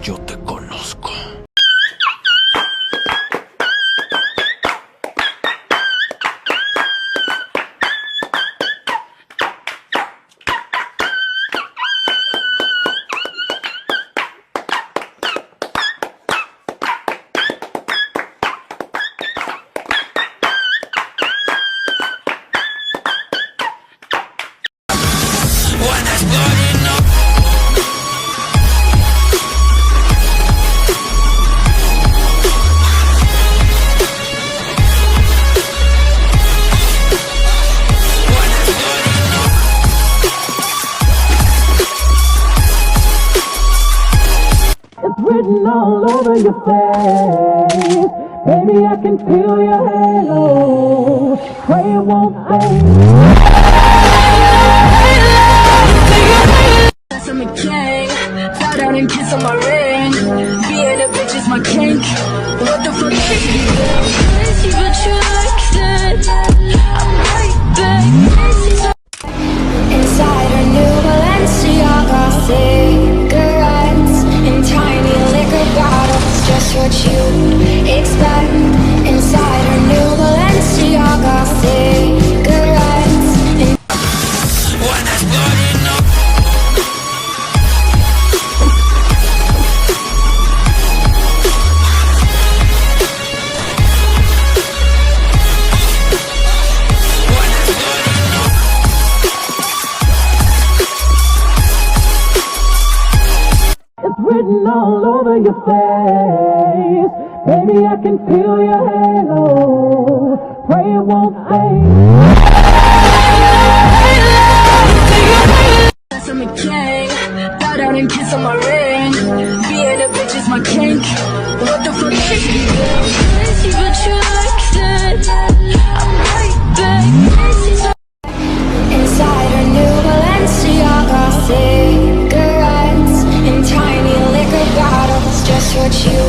Yo te conozco. Written all over your face, baby, I can feel your halo. Pray it won't fade. I'm a king, bow down and kiss on my ring. Being a bitch is my kink. What the fuck is you do? Crazy but you like that. I'm right back. Inside a new Balenciaga, cigarettes in tiny liquor bottles, just what you expect. Inside a new Balenciaga, cigarettes in Written all over your face, baby, I can feel your halo. Pray it won't fade. I'm a king, bow down and kiss on my ring. Being a bitch is my kink. What the fuck is you do? Crazy but you like that. I'm right back. inside a new Balenciaga, cigarettes in tiny liquor bottles, just what you